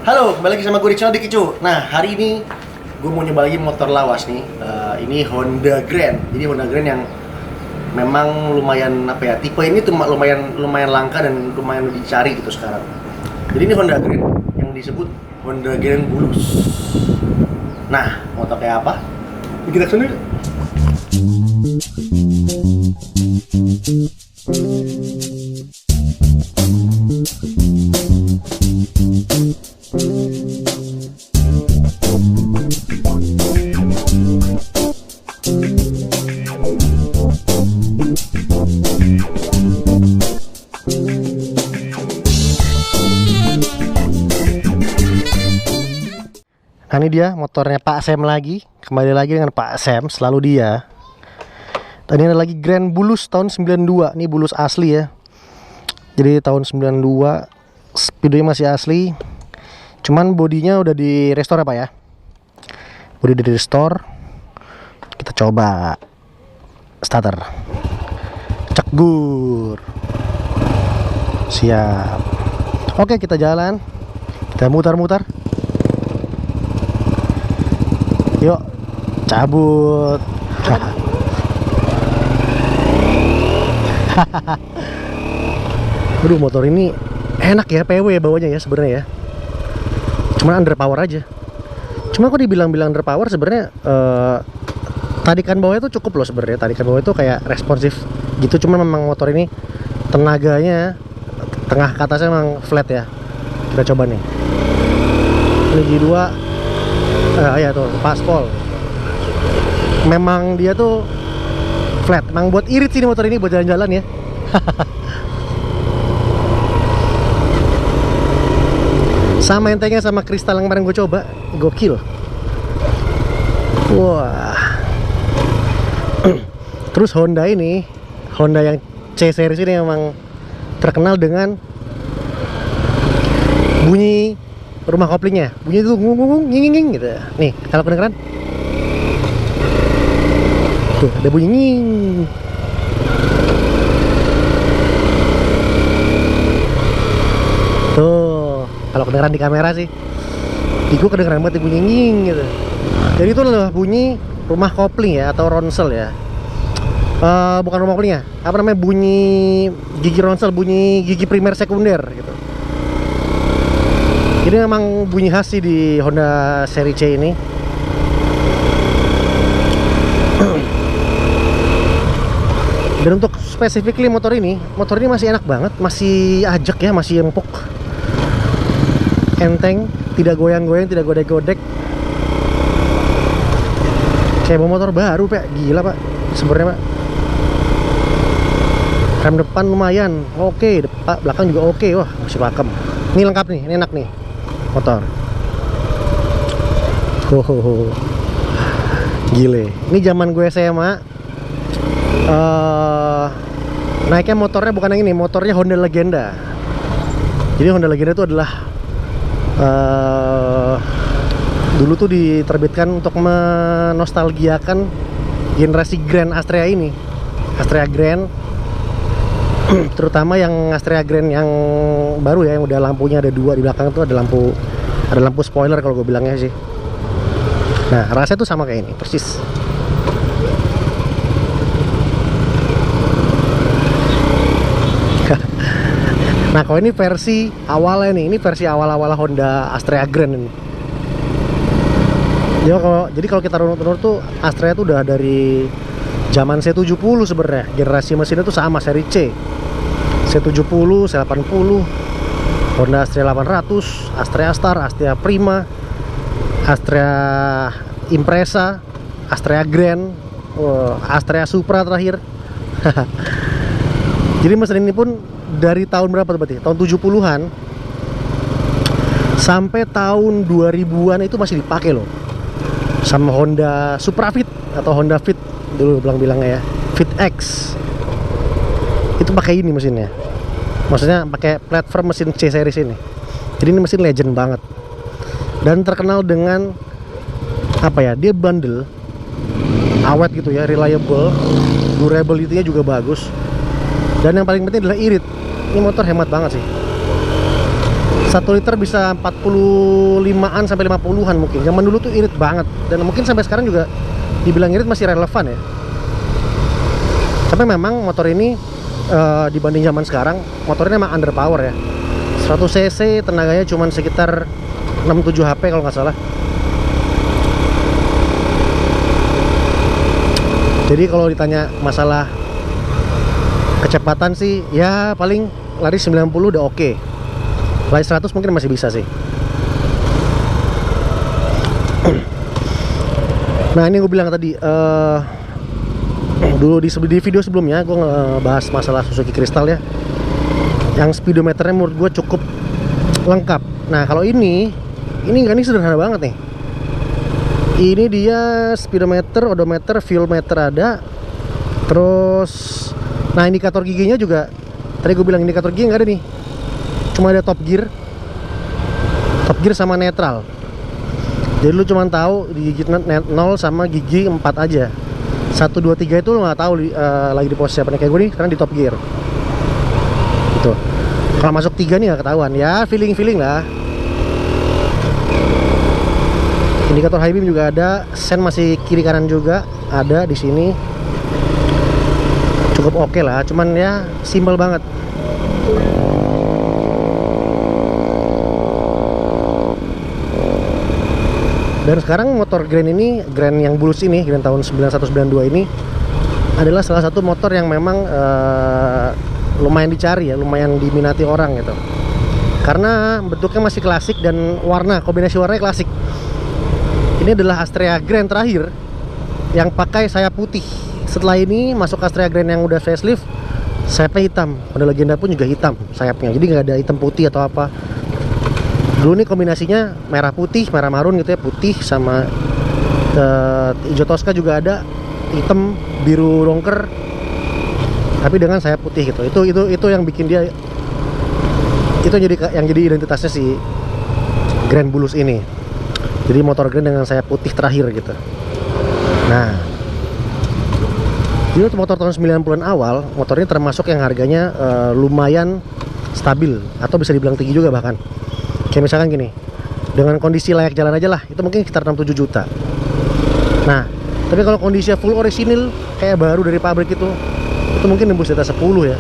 Halo, kembali lagi sama gue di channel Dikicu. Nah, hari ini gue mau nyoba lagi motor lawas nih. Ini Honda Grand. Jadi Honda Grand yang memang lumayan tipe ini tuh lumayan langka dan lumayan dicari gitu sekarang. Jadi ini Honda Grand yang disebut Honda Grand Bulus. Nah, motor kayak apa? Kita kesana yuk. Nah, ini dia motornya Pak Sam lagi. Kembali lagi dengan Pak Sam, selalu dia. Tadi ada lagi Grand Bulus tahun 92. Ini Bulus asli ya. Jadi tahun 92 speedonya masih asli. Cuman bodinya udah di restore apa ya? Bodi di restore. Kita coba starter. Cegur. Siap. Oke, kita jalan. Kita mutar-mutar. Yuk, cabut. Aduh, motor ini enak ya, PW ya bawanya ya sebenarnya ya. Cuman underpower aja. Cuma kok dibilang-bilang underpower sebenarnya tarikan bawahnya tuh cukup loh sebenarnya. Tarikan bawah itu kayak responsif gitu. Cuma memang motor ini tenaganya tengah ke atasnya memang flat ya. Kita coba nih. Ini G2. Ya tuh, paspol. Memang dia tuh flat. Memang buat irit sih motor ini buat jalan-jalan ya. Sama entengnya sama kristal yang kemarin gue coba, gokil. Wah. Terus Honda ini, Honda yang C series ini memang terkenal dengan bunyi rumah koplingnya, bunyi itu ngung nging gitu. Nih, kalau kedengeran tuh ada bunyi nging. Tuh, kalau kedengeran di kamera sih, di gua kedengeran banget bunyi nging gitu. Jadi itu adalah bunyi rumah kopling ya, atau ronsel ya. Bukan rumah koplingnya, apa namanya, bunyi gigi ronsel, bunyi gigi primer sekunder gitu. Ini memang bunyi khas sih di Honda seri C ini. Dan untuk specifically motor ini masih enak banget, masih ajak ya, masih empuk, enteng, tidak goyang-goyang, tidak godek-godek. Kayak bawa motor baru, Pak. Gila, Pak. Sebenarnya, Pak. Rem depan lumayan, oke. Belakang juga oke. Wah, masih pakem. Ini lengkap nih, ini enak nih motor. Gile. Ini zaman gue SMA. Naiknya motornya bukan yang ini, motornya Honda Legenda. Jadi Honda Legenda itu adalah dulu tuh diterbitkan untuk menostalgiakan generasi Grand Astrea ini, Astrea Grand. Terutama yang Astrea Grand yang baru ya, yang udah lampunya ada dua di belakang tuh, ada lampu spoiler kalau gue bilangnya sih. Nah, rasanya tuh sama kayak ini persis. Nah, kalau ini versi awalnya nih, ini versi awal-awal Honda Astrea Grand ini. Jadi kalau kita runut-runut tuh Astrea tuh udah dari zaman C70 sebenarnya. Generasi mesinnya tuh sama, seri C. C70, C80, Honda Astrea 800, Astrea Star, Astrea Prima, Astrea Impreza, Astrea Grand, Astrea Supra terakhir. Jadi mesin ini pun dari tahun berapa tuh berarti? Tahun 70-an sampai tahun 2000-an itu masih dipakai loh. Sama Honda Supra Fit atau Honda Fit dulu bilangnya ya, Fit X. Itu pakai ini mesinnya. Maksudnya pakai platform mesin C series ini. Jadi ini mesin legend banget. Dan terkenal dengan apa ya? Dia bandel, awet gitu ya, reliable, durability-nya juga bagus. Dan yang paling penting adalah irit. Ini motor hemat banget sih. 1 liter bisa 45-an sampai 50-an mungkin. Zaman dulu tuh irit banget, dan mungkin sampai sekarang juga dibilang irit masih relevan ya. Tapi memang motor ini dibanding zaman sekarang, motornya memang underpower ya. 100 cc, tenaganya cuma sekitar 6-7 HP kalau nggak salah. Jadi kalau ditanya masalah kecepatan sih, ya paling lari 90 udah oke. Lari 100 mungkin masih bisa sih. Nah ini gue bilang tadi, dulu di video sebelumnya gue ngebahas masalah Suzuki Crystal ya, yang speedometernya menurut gue cukup lengkap. Nah kalau ini sederhana banget nih. Ini dia speedometer, odometer, fuel meter ada. Terus, nah indikator giginya juga, tadi gue bilang indikator gigi nggak ada nih, cuma ada top gear sama netral. Jadi lu cuma tahu di gigi 0 sama gigi 4 aja. 1, 2, 3 itu lu nggak tahu lagi di posisi apa nih. Kayak gue nih sekarang di top gear gitu. Kalau masuk 3 nih nggak ketahuan ya, feeling lah. Indikator high beam juga ada, sen masih kiri kanan juga ada di sini. Cukup oke lah, cuman ya simpel banget. Dan sekarang motor Grand ini, Grand yang bulus ini, Grand tahun 9192 ini adalah salah satu motor yang memang lumayan dicari ya, lumayan diminati orang gitu. Karena bentuknya masih klasik dan kombinasi warnanya klasik. Ini adalah Astrea Grand terakhir yang pakai sayap putih. Setelah ini masuk Astrea Grand yang udah facelift, sayapnya hitam. Pada Legenda pun juga hitam sayapnya, jadi nggak ada hitam putih atau apa. Dulu nih kombinasinya merah putih, merah marun gitu ya, putih sama hijau Tosca juga ada, hitam, biru dongker, tapi dengan sayap putih gitu. Itu yang bikin dia, itu yang jadi identitasnya si Grand Bulus ini. Jadi motor Grand dengan sayap putih terakhir gitu. Nah, ini motor tahun 90-an awal, motor ini termasuk yang harganya lumayan stabil, atau bisa dibilang tinggi juga bahkan. Kayak misalkan gini, dengan kondisi layak jalan aja lah, itu mungkin sekitar 6-7 juta. Nah, tapi kalau kondisinya full orisinil, kayak baru dari pabrik itu mungkin nembus di atas 10 ya.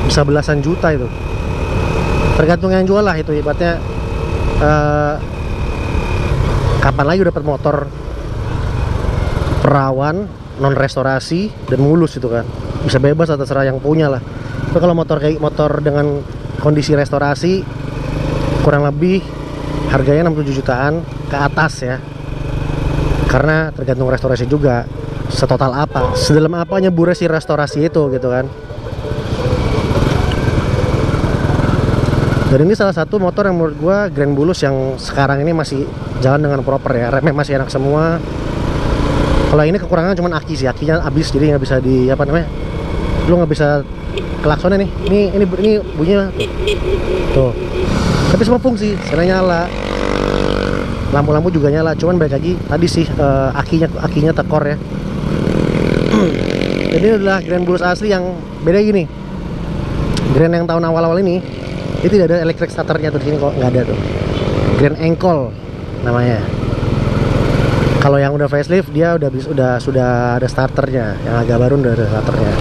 Bisa belasan juta itu. Tergantung yang jual lah itu, ibaratnya kapan lagi dapat motor perawan, non restorasi dan mulus itu kan, bisa bebas atau terserah yang punya lah. Tapi kalau motor dengan kondisi restorasi, kurang lebih harganya 6-7 jutaan ke atas ya, karena tergantung restorasi juga, setotal apa, sedalam apa nyeburnya si restorasi itu gitu kan. Dan ini salah satu motor yang menurut gua Grand Bulus yang sekarang ini masih jalan dengan proper ya, remnya masih enak semua. Kalau ini kekurangan cuma aki sih, akinya habis, jadi nggak bisa lu nggak bisa klaksonnya nih. Ini bunyinya tuh. Tapi semua fungsi, sennya nyala, lampu-lampu juga nyala. Cuman balik lagi tadi sih, akinya tekor ya. Jadi ini adalah Grand Bulus asli yang beda gini. Grand yang tahun awal-awal ini tidak ada electric starternya tuh, di sini kok nggak ada tuh. Grand Ankle namanya. Kalau yang udah facelift dia sudah ada starternya, yang agak baru udah ada starternya.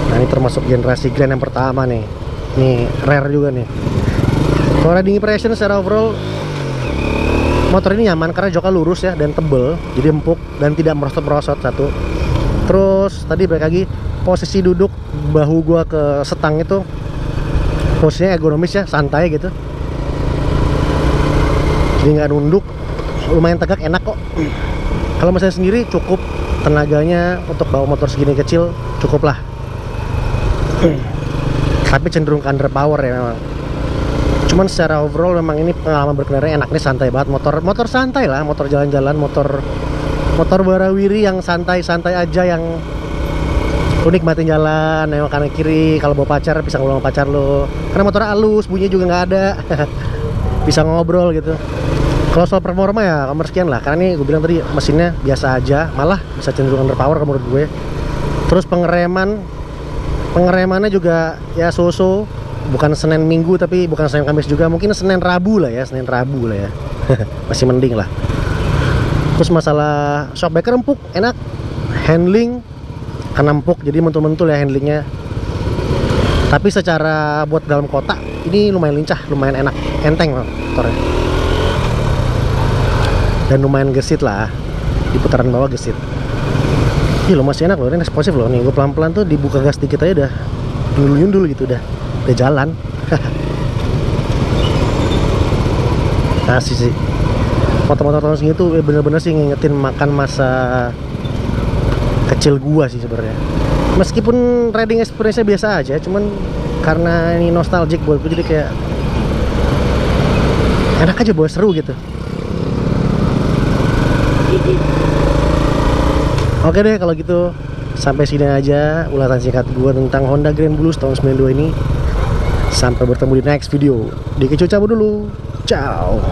Nah ini termasuk generasi Grand yang pertama nih. Ini rare juga nih. Kalau riding impression secara overall, motor ini nyaman karena joknya lurus ya dan tebel, jadi empuk dan tidak merosot-merosot satu. Terus tadi balik lagi, posisi duduk bahu gua ke setang itu posisinya ergonomis ya, santai gitu, jadi nggak nunduk, lumayan tegak, enak kok. Kalau mesin sendiri cukup, tenaganya untuk bawa motor segini kecil cukup lah. Tapi cenderung ke underpower ya memang. Cuman secara overall memang ini pengalaman berkendara enak nih, santai banget. Motor santai lah, motor jalan-jalan, motor warawiri yang santai-santai aja, yang lu nikmatin jalan, nengok kanan kiri. Kalau bawa pacar bisa ngobrol sama pacar lu, karena motornya halus, bunyinya juga nggak ada. Bisa ngobrol gitu. Kalau soal performa ya nomor sekian lah, karena ini gue bilang tadi mesinnya biasa aja, malah bisa cenderung underpower menurut gue. Terus pengereman Pengeremannya juga ya so-so, bukan Senin Minggu tapi bukan Senin Kamis juga, mungkin Senin Rabu lah ya, Senin Rabu lah ya. Masih mending lah. Terus masalah shockbreaker empuk, enak. Handling kan empuk, jadi mentul-mentul ya handlingnya. Tapi secara buat dalam kota ini lumayan lincah, lumayan enak, enteng motornya. Dan lumayan gesit lah, di putaran bawah gesit. Ih lo masih enak loh, ini responsif loh nih. Gue pelan-pelan tuh dibuka gas dikit aja udah nyundul gitu, udah jalan. Asik sih. Motor-motor tahun segitu bener-bener sih ngingetin makan masa kecil gua sih sebenarnya. Meskipun riding experience-nya biasa aja, cuman karena ini nostalgic buat gue, jadi kayak enak aja, buat seru gitu. Oke deh kalau gitu, sampai sini aja ulasan singkat gue tentang Honda Grand Blues tahun 92 ini. Sampai bertemu di next video. Diki cabut dulu. Ciao.